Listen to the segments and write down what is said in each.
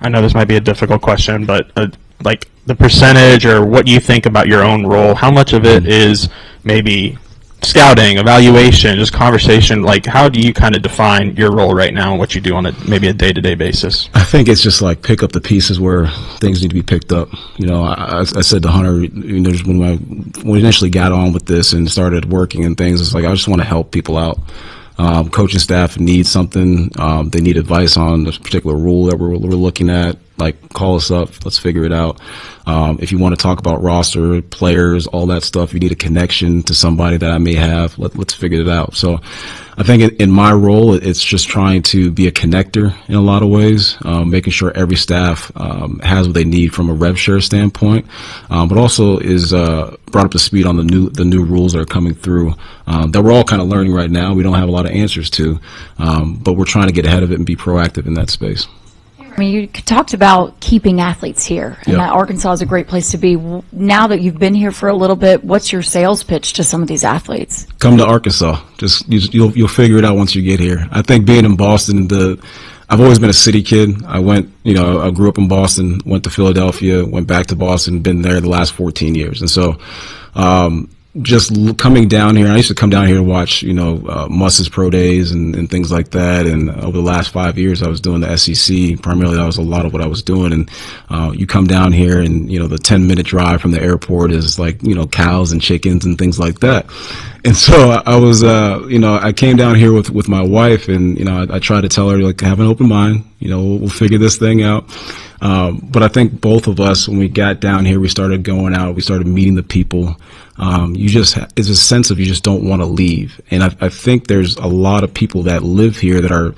I know this might be a difficult question, but like the percentage or what you think about your own role, how much of it is maybe scouting, evaluation, just conversation? Like, how do you kind of define your role right now and what you do on maybe a day-to-day basis? I think it's just like pick up the pieces where things need to be picked up. You know, I said to Hunter, you know, when we initially got on with this and started working and things, it's like I just want to help people out. Coaching staff needs something. They need advice on this particular rule that we're looking at. Like, call us up. Let's figure it out. If you want to talk about roster, players, all that stuff, you need a connection to somebody that I may have. Let's figure it out. So I think in my role, it's just trying to be a connector in a lot of ways, making sure every staff has what they need from a rev share standpoint, but also is brought up to speed on the new rules that are coming through that we're all kind of learning right now. We don't have a lot of answers to, but we're trying to get ahead of it and be proactive in that space. I mean, you talked about keeping athletes here, and that Arkansas is a great place to be. Now that you've been here for a little bit, what's your sales pitch to some of these athletes? Come to Arkansas. You'll figure it out once you get here. I think being in Boston, I've always been a city kid. I grew up in Boston, went to Philadelphia, went back to Boston, been there the last 14 years. And so, just coming down here, I used to come down here to watch, Muss's pro days and things like that. And over the last 5 years, I was doing the SEC. Primarily, that was a lot of what I was doing. And you come down here, and the 10-minute drive from the airport is like cows and chickens and things like that. And so I was, I came down here with my wife, and I tried to tell her, like, have an open mind. We'll figure this thing out. But I think both of us, when we got down here, we started going out, we started meeting the people. It's a sense of you just don't want to leave. And I think there's a lot of people that live here that are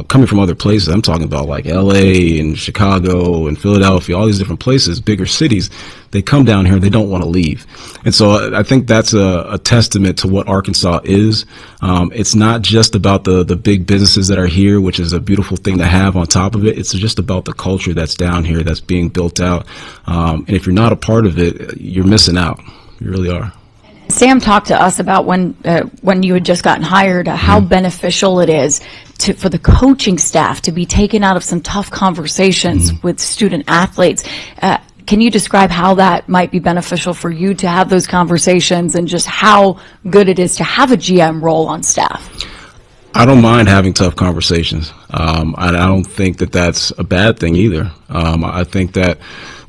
coming from other places. I'm talking about like LA and Chicago and Philadelphia, all these different places, bigger cities. They come down here and they don't want to leave. And so I think that's a testament to what Arkansas is. It's not just about the big businesses that are here, which is a beautiful thing to have on top of it. It's just about the culture that's down here, that's being built out. And if you're not a part of it, you're missing out. You really are. Sam talked to us about when you had just gotten hired, how beneficial it is for the coaching staff to be taken out of some tough conversations with student athletes. Can you describe how that might be beneficial for you to have those conversations, and just how good it is to have a GM role on staff? I don't mind having tough conversations. I don't think that that's a bad thing either. I think that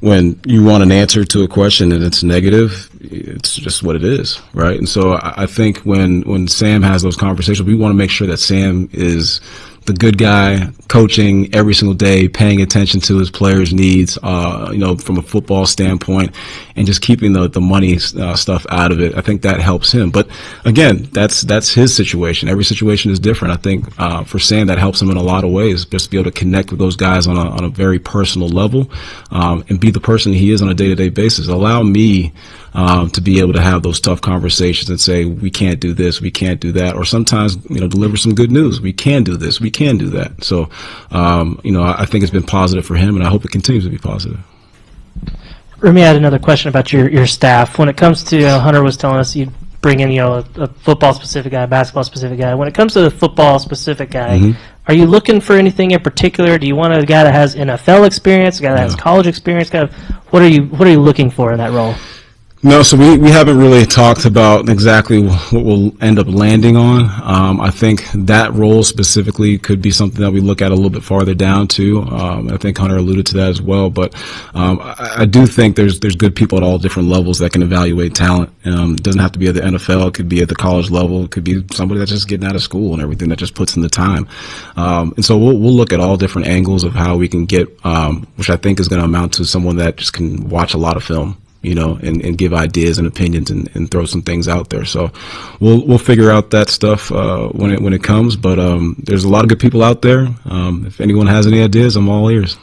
when you want an answer to a question and it's negative, it's just what it is, right? And so I think when Sam has those conversations, we want to make sure that Sam is the good guy, coaching every single day, paying attention to his players' needs, from a football standpoint, and just keeping the money stuff out of it. I think that helps him. But again, that's his situation. Every situation is different. I think for Sam, that helps him in a lot of ways, just to be able to connect with those guys on a very personal level, and be the person he is on a day-to-day basis. Allow me to be able to have those tough conversations and say, we can't do this, we can't do that, or sometimes, deliver some good news. We can do this, we can do that. So, I think it's been positive for him, and I hope it continues to be positive. Remy, I had another question about your staff. When it comes to, Hunter was telling us you bring in, a football-specific guy, a basketball-specific guy. When it comes to the football-specific guy, are you looking for anything in particular? Do you want a guy that has NFL experience, a guy that has college experience? What are you looking for in that role? No, so we haven't really talked about exactly what we'll end up landing on. I think that role specifically could be something that we look at a little bit farther down too. I think Hunter alluded to that as well, but I do think there's good people at all different levels that can evaluate talent. It doesn't have to be at the NFL. It could be at the college level. It could be somebody that's just getting out of school and everything, that just puts in the time. And so we'll look at all different angles of how we can get, which I think is going to amount to someone that just can watch a lot of film, and give ideas and opinions and throw some things out there. So we'll figure out that stuff when it comes. But there's a lot of good people out there. If anyone has any ideas, I'm all ears.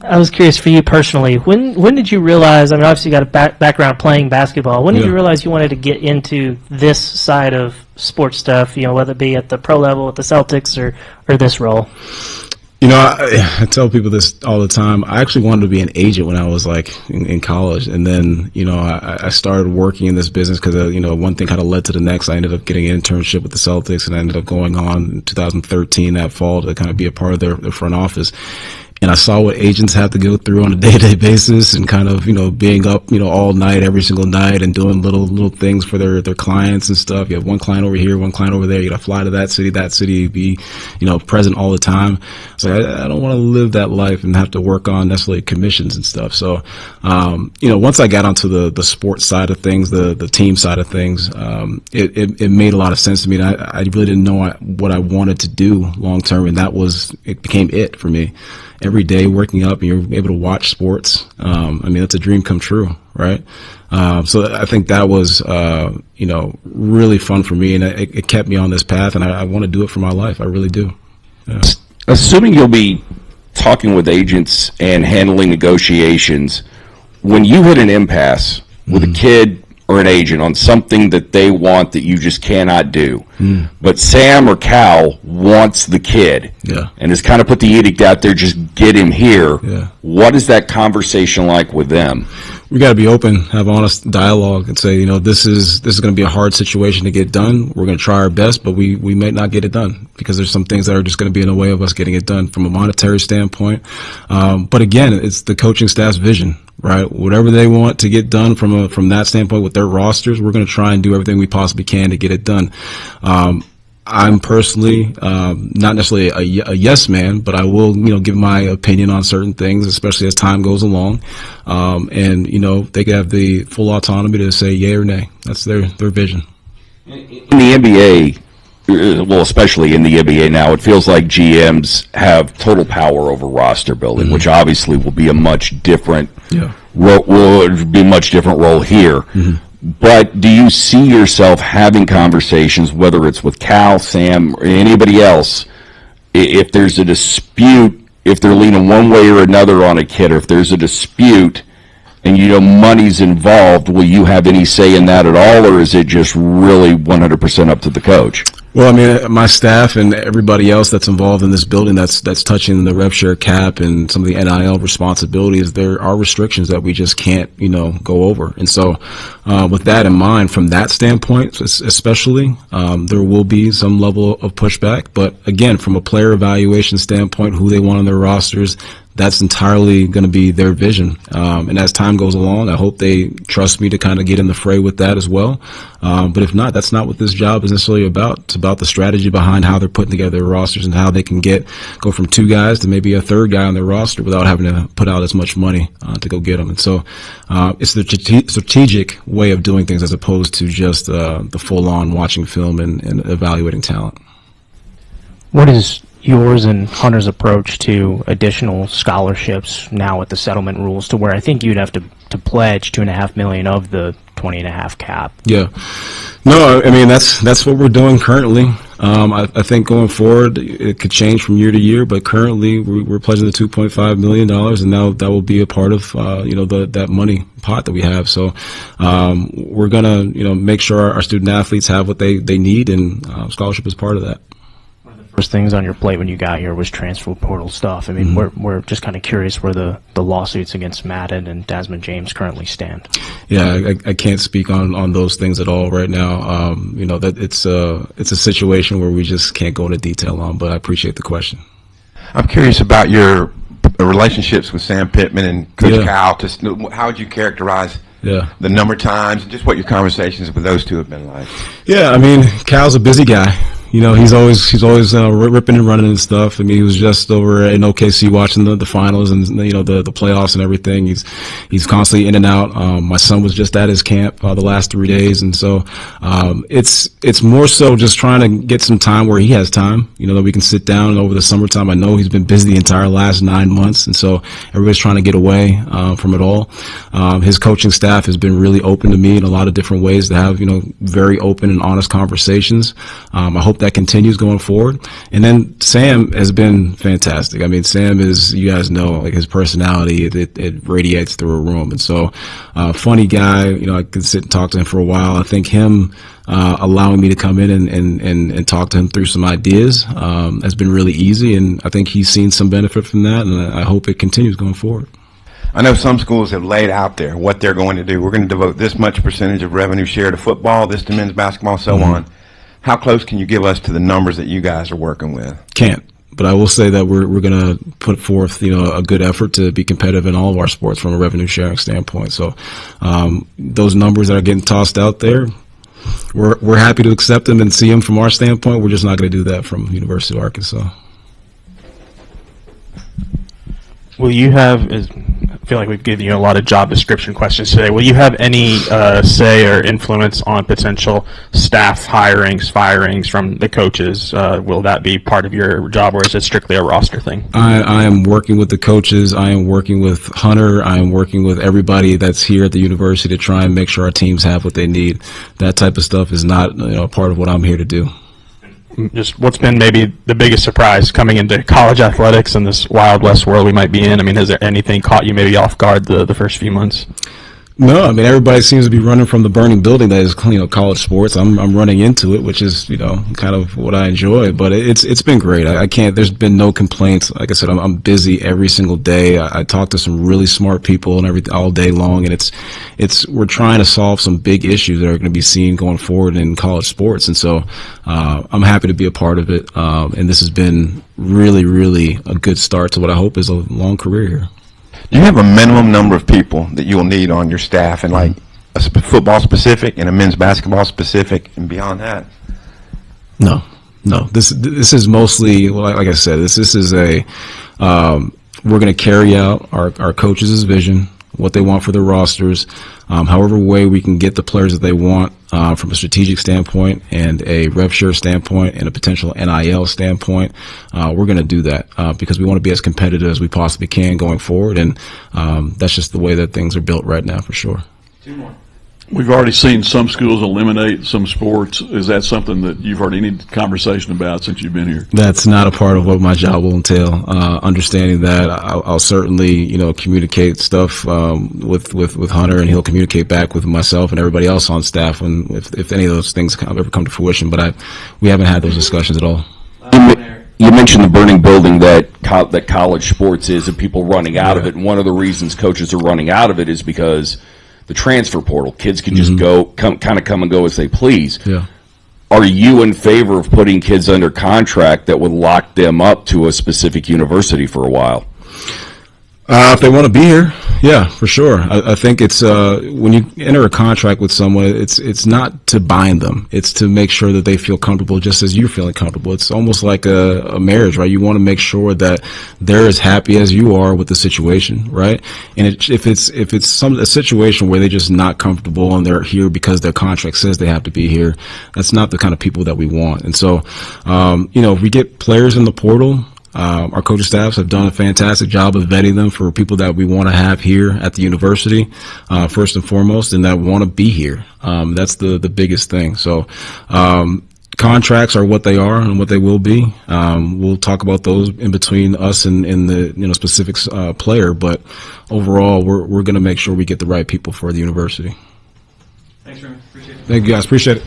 I was curious for you personally. When did you realize? I mean, obviously you got a background playing basketball. When did you realize you wanted to get into this side of sports stuff? Whether it be at the pro level at the Celtics or this role. I tell people this all the time. I actually wanted to be an agent when I was in college. And then, I started working in this business because, one thing kind of led to the next. I ended up getting an internship with the Celtics, and I ended up going on in 2013 that fall to kind of be a part of their front office. and I saw what agents have to go through on a day-to-day basis, and kind of, being up, all night, every single night, and doing little things for their clients and stuff. You have one client over here, one client over there. You got to fly to that city, be, present all the time. So I don't want to live that life and have to work on necessarily commissions and stuff. So, once I got onto the sports side of things, the team side of things, it made a lot of sense to me. And I really didn't know what I wanted to do long term, and it became it for me. Every day waking up and you're able to watch sports, that's a dream come true, right? So I think that was, really fun for me, and it kept me on this path, and I want to do it for my life. I really do. Yeah. Assuming you'll be talking with agents and handling negotiations, when you hit an impasse with a kid or an agent on something that they want that you just cannot do, but Sam or Cal wants the kid, and has kind of put the edict out there, just get him here. What is that conversation like with them? We got to be open, have honest dialogue, and say, this is going to be a hard situation to get done. We're going to try our best, but we may not get it done because there's some things that are just going to be in the way of us getting it done from a monetary standpoint. But again, it's the coaching staff's vision, right? Whatever they want to get done from that standpoint with their rosters, we're going to try and do everything we possibly can to get it done. I'm personally not necessarily a yes man, but I will, give my opinion on certain things, especially as time goes along. And they can have the full autonomy to say yay or nay. That's their vision. In the NBA, well, especially in the NBA now, it feels like GMs have total power over roster building, which obviously will be a much different role here. But do you see yourself having conversations, whether it's with Cal, Sam, or anybody else, if there's a dispute, if they're leaning one way or another on a kid, or if there's a dispute and money's involved, will you have any say in that at all, or is it just really 100% up to the coach? Well, my staff and everybody else that's involved in this building that's touching the rev share cap and some of the NIL responsibilities, there are restrictions that we just can't, go over. And so with that in mind, from that standpoint especially, there will be some level of pushback. But again, from a player evaluation standpoint, who they want on their rosters, that's entirely going to be their vision. And as time goes along, I hope they trust me to kind of get in the fray with that as well. But if not, that's not what this job is necessarily about. It's about the strategy behind how they're putting together their rosters and how they can go from two guys to maybe a third guy on their roster without having to put out as much money to go get them. And so it's the strategic way of doing things as opposed to just the full-on watching film and evaluating talent. What is yours and Hunter's approach to additional scholarships now with the settlement rules, to where I think you'd have to pledge $2.5 million of the $20.5 cap? Yeah. No, that's what we're doing currently. I think going forward it could change from year to year, but currently we're pledging the $2.5 million, and now that will be a part of that money pot that we have. So we're gonna make sure our student athletes have what they need, and scholarship is part of that. First things on your plate when you got here was transfer portal stuff. We're just kind of curious where the lawsuits against Madden and Desmond James currently stand. Yeah, I can't speak on those things at all right now. That it's a situation where we just can't go into detail on, but I appreciate the question. I'm curious about your relationships with Sam Pittman and Coach Cal. How would you characterize the number of times and just what your conversations with those two have been like? Yeah, Cal's a busy guy. He's always ripping and running and stuff. He was just over in OKC watching the finals and the playoffs and everything. He's constantly in and out. My son was just at his camp the last 3 days, and so it's more so just trying to get some time where he has time. That we can sit down over the summertime. I know he's been busy the entire last 9 months, and so everybody's trying to get away from it all. His coaching staff has been really open to me in a lot of different ways to have very open and honest conversations. I hope that continues going forward. And then Sam has been fantastic. Sam is, you guys know, his personality, it radiates through a room. And so, funny guy, I could sit and talk to him for a while. I think him allowing me to come in and talk to him through some ideas has been really easy. And I think he's seen some benefit from that. And I hope it continues going forward. I know some schools have laid out there what they're going to do. We're going to devote this much percentage of revenue share to football, this to men's basketball, so on. How close can you give us to the numbers that you guys are working with? Can't. But I will say that we're going to put forth, a good effort to be competitive in all of our sports from a revenue sharing standpoint. So those numbers that are getting tossed out there, we're happy to accept them and see them from our standpoint. We're just not going to do that from University of Arkansas. Will you have, I feel like we've given you a lot of job description questions today. Will you have any say or influence on potential staff hirings, firings from the coaches? Will that be part of your job, or is it strictly a roster thing? I am working with the coaches. I am working with Hunter. I am working with everybody that's here at the university to try and make sure our teams have what they need. That type of stuff is not part of what I'm here to do. Just what's been maybe the biggest surprise coming into college athletics in this wild west world we might be in? I mean, has there anything caught you maybe off guard the first few months? No, I mean, everybody seems to be running from the burning building that is, college sports. I'm running into it, which is, kind of what I enjoy. But it's been great. I can't. There's been no complaints. Like I said, I'm busy every single day. I talk to some really smart people and everything all day long, and we're trying to solve some big issues that are going to be seen going forward in college sports. And so I'm happy to be a part of it. And this has been really, really a good start to what I hope is a long career here. Do you have a minimum number of people that you'll need on your staff, and like a football specific and a men's basketball specific, and beyond that? No. This is mostly, like I said, this is a we're going to carry out our coaches' vision, what they want for their rosters, however way we can get the players that they want from a strategic standpoint and a rev share standpoint and a potential NIL standpoint. We're going to do that because we want to be as competitive as we possibly can going forward, and that's just the way that things are built right now for sure. Two more. We've already seen some schools eliminate some sports. Is that something that you've heard any conversation about since you've been here? That's not a part of what my job will entail. Understanding that, I'll certainly, communicate stuff with Hunter, and he'll communicate back with myself and everybody else on staff if any of those things ever come to fruition. But we haven't had those discussions at all. You mentioned the burning building that college sports is, and people running out of it. And one of the reasons coaches are running out of it is because the transfer portal. Kids can just come and go as they please. Yeah. Are you in favor of putting kids under contract that would lock them up to a specific university for a while? If they want to be here, yeah, for sure. I think it's when you enter a contract with someone, it's not to bind them. It's to make sure that they feel comfortable, just as you're feeling comfortable. It's almost like a marriage, right? You want to make sure that they're as happy as you are with the situation, right? And if it's a situation where they're just not comfortable and they're here because their contract says they have to be here, that's not the kind of people that we want. And so, if we get players in the portal, our coaching staffs have done a fantastic job of vetting them for people that we want to have here at the university, first and foremost, and that want to be here. That's the biggest thing. So contracts are what they are and what they will be. We'll talk about those in between us and the specific player, but overall, we're going to make sure we get the right people for the university. Thanks, Remy. Appreciate it. Thank you, guys. Appreciate it.